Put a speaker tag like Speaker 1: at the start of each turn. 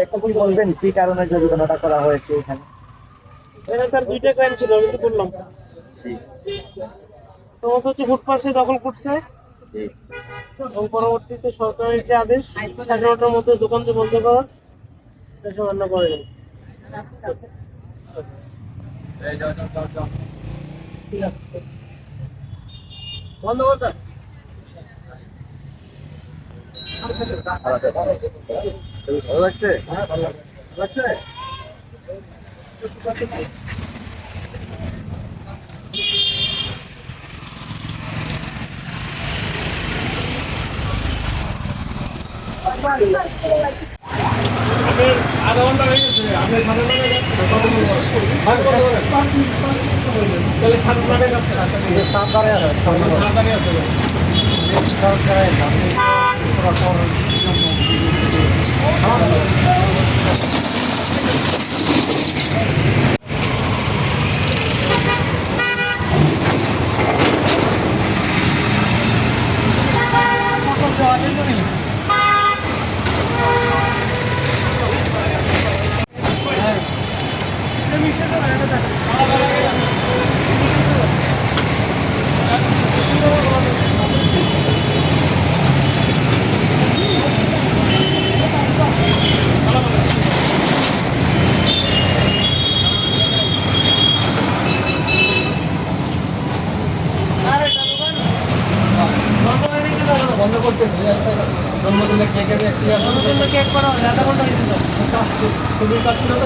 Speaker 1: একটু কি বলবেন কি কারণে জরিমানাটা করা হয়েছে এখানে?
Speaker 2: এখানে তার দুইটা ক্রাইম ছিল, আমি তো বললাম। তো হচ্ছে ফুটপাথে দখল করছে এবং পরবর্তীতে সরকারের যে আদেশ 11টার মধ্যে দোকানটি বন্ধ করার, সেটা মান্য করেনি। ঠিক আছে, বন্ধ করতে
Speaker 1: ভালো লাগছে? হ্যাঁ, ভালো লাগছে।
Speaker 2: আমি আধা ঘন্টা হয়ে গেছে, আপনি সাড়ে নটায় তাহলে সাড়ে নটায় কাছে
Speaker 1: সাবধানে আছে।
Speaker 2: সাড়ে আছে।
Speaker 1: বন্ধ করতেছি জন্মদিনে কেকের
Speaker 2: কেক করা হবে, আধা ঘন্টা হয়েছিল।
Speaker 1: ছবি পাচ্ছি না তো